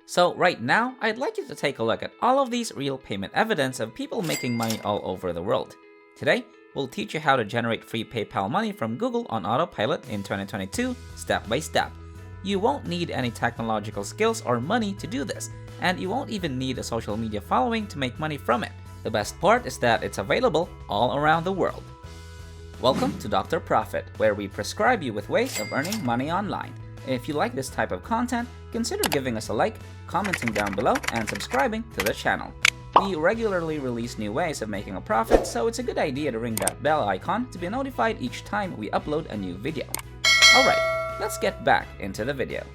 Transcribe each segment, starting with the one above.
So right now, I'd like you to take a look at all of these real payment evidence of people making money all over the world. Today, we'll teach you how to generate free PayPal money from Google on autopilot in 2022, step by step. You won't need any technological skills or money to do this, and you won't even need a social media following to make money from it. The best part is that it's available all around the world. Welcome to Dr. Profit, where we prescribe you with ways of earning money online. If you like this type of content, consider giving us a like, commenting down below, and subscribing to the channel. We regularly release new ways of making a profit, so it's a good idea to ring that bell icon to be notified each time we upload a new video. Alright, let's get back into the video.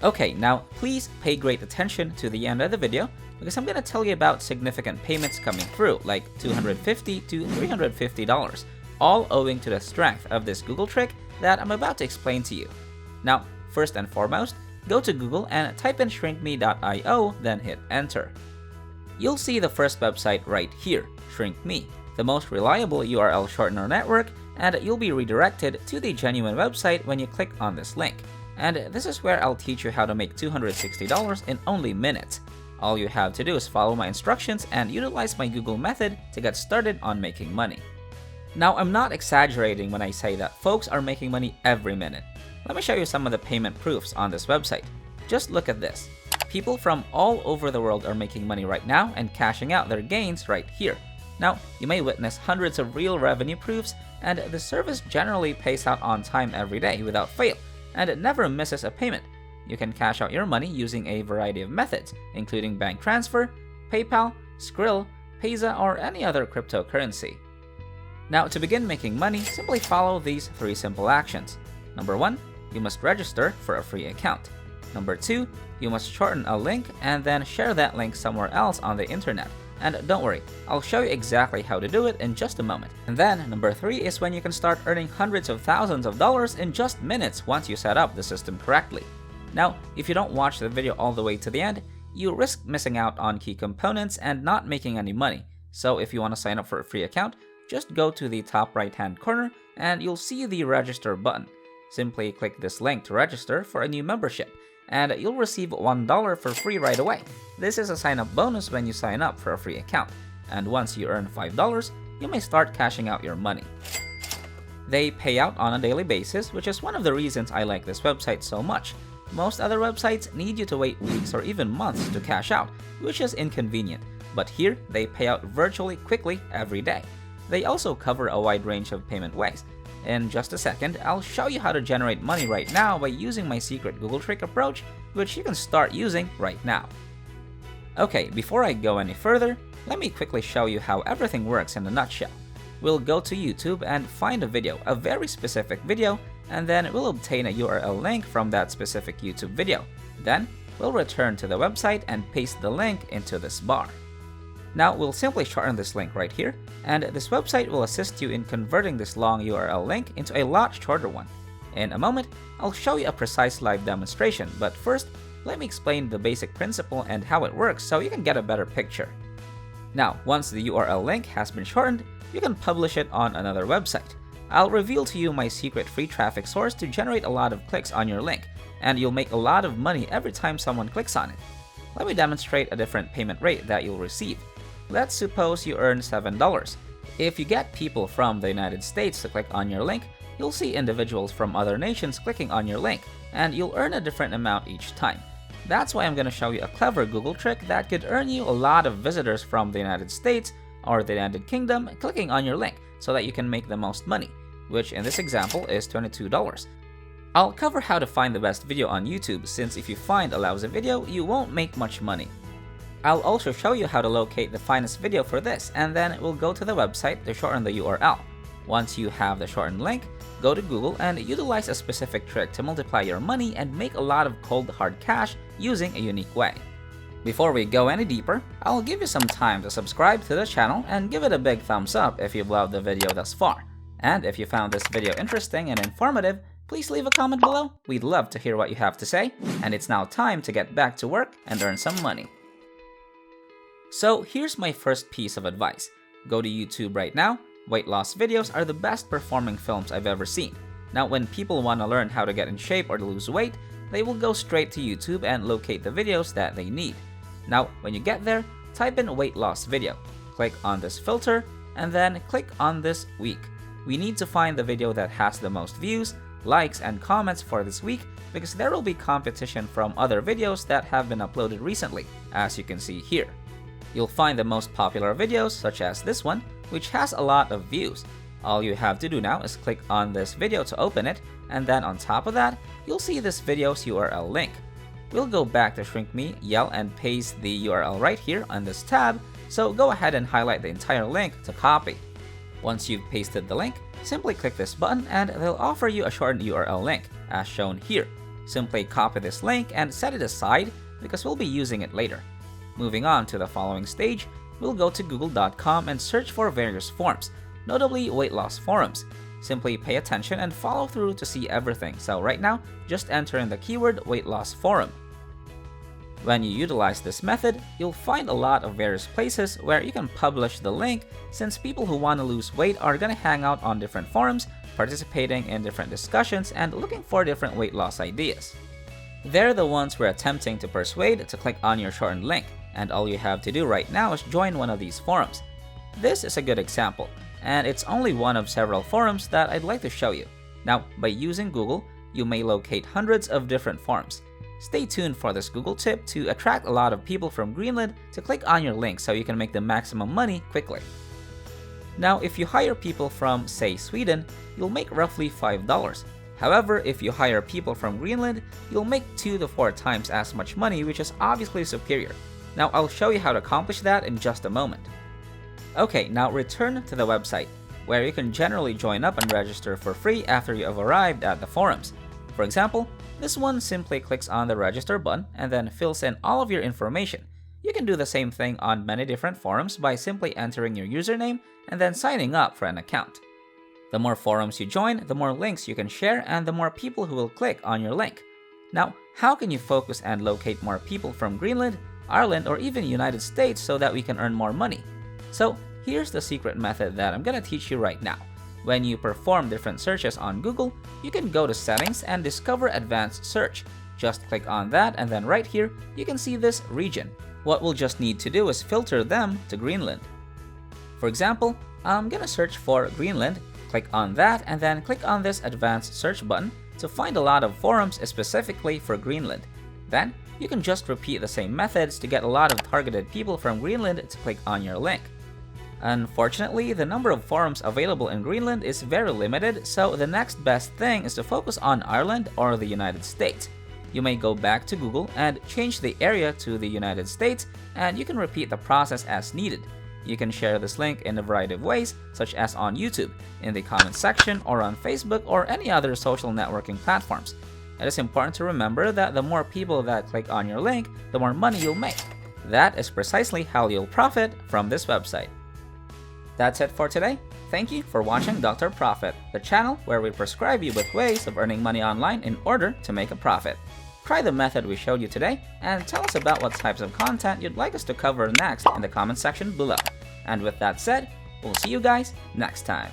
Okay, now please pay great attention to the end of the video, because I'm going to tell you about significant payments coming through, like $250 to $350, all owing to the strength of this Google trick that I'm about to explain to you. Now, first and foremost, go to Google and type in shrinkme.io, then hit enter. You'll see the first website right here, ShrinkMe, the most reliable URL shortener network, and you'll be redirected to the genuine website when you click on this link. And this is where I'll teach you how to make $260 in only minutes. All you have to do is follow my instructions and utilize my Google method to get started on making money. Now, I'm not exaggerating when I say that folks are making money every minute. Let me show you some of the payment proofs on this website. Just look at this. People from all over the world are making money right now and cashing out their gains right here. Now, you may witness hundreds of real revenue proofs, and the service generally pays out on time every day without fail, and it never misses a payment. You can cash out your money using a variety of methods, including bank transfer, PayPal, Skrill, Payza, or any other cryptocurrency. Now, to begin making money, simply follow these 3 simple actions. Number 1, you must register for a free account. Number 2, you must shorten a link and then share that link somewhere else on the internet. And don't worry, I'll show you exactly how to do it in just a moment. And then, number 3 is when you can start earning hundreds of thousands of dollars in just minutes once you set up the system correctly. Now, if you don't watch the video all the way to the end, you risk missing out on key components and not making any money. So if you want to sign up for a free account, just go to the top right-hand corner and you'll see the register button. Simply click this link to register for a new membership, and you'll receive $1 for free right away. This is a sign-up bonus when you sign up for a free account, and once you earn $5, you may start cashing out your money. They pay out on a daily basis, which is one of the reasons I like this website so much. Most other websites need you to wait weeks or even months to cash out, which is inconvenient, but here they pay out virtually quickly every day. They also cover a wide range of payment ways. In just a second, I'll show you how to generate money right now by using my secret Google trick approach, which you can start using right now. Okay, before I go any further, let me quickly show you how everything works in a nutshell. We'll go to YouTube and find a video, a very specific video, and then we'll obtain a URL link from that specific YouTube video. Then, we'll return to the website and paste the link into this bar. Now, we'll simply shorten this link right here, and this website will assist you in converting this long URL link into a lot shorter one. In a moment, I'll show you a precise live demonstration, but first, let me explain the basic principle and how it works so you can get a better picture. Now, once the URL link has been shortened, you can publish it on another website. I'll reveal to you my secret free traffic source to generate a lot of clicks on your link, and you'll make a lot of money every time someone clicks on it. Let me demonstrate a different payment rate that you'll receive. Let's suppose you earn $7. If you get people from the United States to click on your link, you'll see individuals from other nations clicking on your link, and you'll earn a different amount each time. That's why I'm going to show you a clever Google trick that could earn you a lot of visitors from the United States or the United Kingdom clicking on your link so that you can make the most money, which in this example is $22. I'll cover how to find the best video on YouTube, since if you find a lousy video, you won't make much money. I'll also show you how to locate the finest video for this, and then we'll go to the website to shorten the URL. Once you have the shortened link, go to Google and utilize a specific trick to multiply your money and make a lot of cold hard cash using a unique way. Before we go any deeper, I'll give you some time to subscribe to the channel and give it a big thumbs up if you've loved the video thus far. And if you found this video interesting and informative, please leave a comment below. We'd love to hear what you have to say, and it's now time to get back to work and earn some money. So here's my first piece of advice. Go to YouTube right now. Weight loss videos are the best performing films I've ever seen. Now, when people want to learn how to get in shape or to lose weight, they will go straight to YouTube and locate the videos that they need. Now, when you get there, type in weight loss video, click on this filter, and then click on this week. We need to find the video that has the most views, likes, and comments for this week because there will be competition from other videos that have been uploaded recently, as you can see here. You'll find the most popular videos, such as this one, which has a lot of views. All you have to do now is click on this video to open it, and then on top of that, you'll see this video's URL link. We'll go back to ShrinkMe, Yell, and paste the URL right here on this tab, so go ahead and highlight the entire link to copy. Once you've pasted the link, simply click this button and they'll offer you a shortened URL link, as shown here. Simply copy this link and set it aside because we'll be using it later. Moving on to the following stage, we'll go to google.com and search for various forums, notably weight loss forums. Simply pay attention and follow through to see everything, so right now, just enter in the keyword weight loss forum. When you utilize this method, you'll find a lot of various places where you can publish the link since people who want to lose weight are going to hang out on different forums, participating in different discussions, and looking for different weight loss ideas. They're the ones we're attempting to persuade to click on your shortened link, and all you have to do right now is join one of these forums. This is a good example, and it's only one of several forums that I'd like to show you. Now, by using Google, you may locate hundreds of different forums. Stay tuned for this Google tip to attract a lot of people from Greenland to click on your link so you can make the maximum money quickly. Now, if you hire people from, say, Sweden, you'll make roughly $5. However, if you hire people from Greenland, you'll make 2 to 4 times as much money, which is obviously superior. Now, I'll show you how to accomplish that in just a moment. Okay, now return to the website, where you can generally join up and register for free after you have arrived at the forums. For example, this one simply clicks on the register button and then fills in all of your information. You can do the same thing on many different forums by simply entering your username and then signing up for an account. The more forums you join, the more links you can share and the more people who will click on your link. Now, how can you focus and locate more people from Greenland, Ireland, or even United States so that we can earn more money? So, here's the secret method that I'm gonna teach you right now. When you perform different searches on Google, you can go to Settings and discover Advanced Search. Just click on that and then right here, you can see this region. What we'll just need to do is filter them to Greenland. For example, I'm gonna search for Greenland, click on that and then click on this Advanced Search button to find a lot of forums specifically for Greenland. Then, you can just repeat the same methods to get a lot of targeted people from Greenland to click on your link. Unfortunately, the number of forums available in Greenland is very limited, so the next best thing is to focus on Ireland or the United States. You may go back to Google and change the area to the United States, and you can repeat the process as needed. You can share this link in a variety of ways, such as on YouTube, in the comments section, or on Facebook or any other social networking platforms. It is important to remember that the more people that click on your link, the more money you'll make. That is precisely how you'll profit from this website. That's it for today. Thank you for watching Dr. Profit, the channel where we prescribe you with ways of earning money online in order to make a profit. Try the method we showed you today and tell us about what types of content you'd like us to cover next in the comment section below. And with that said, we'll see you guys next time.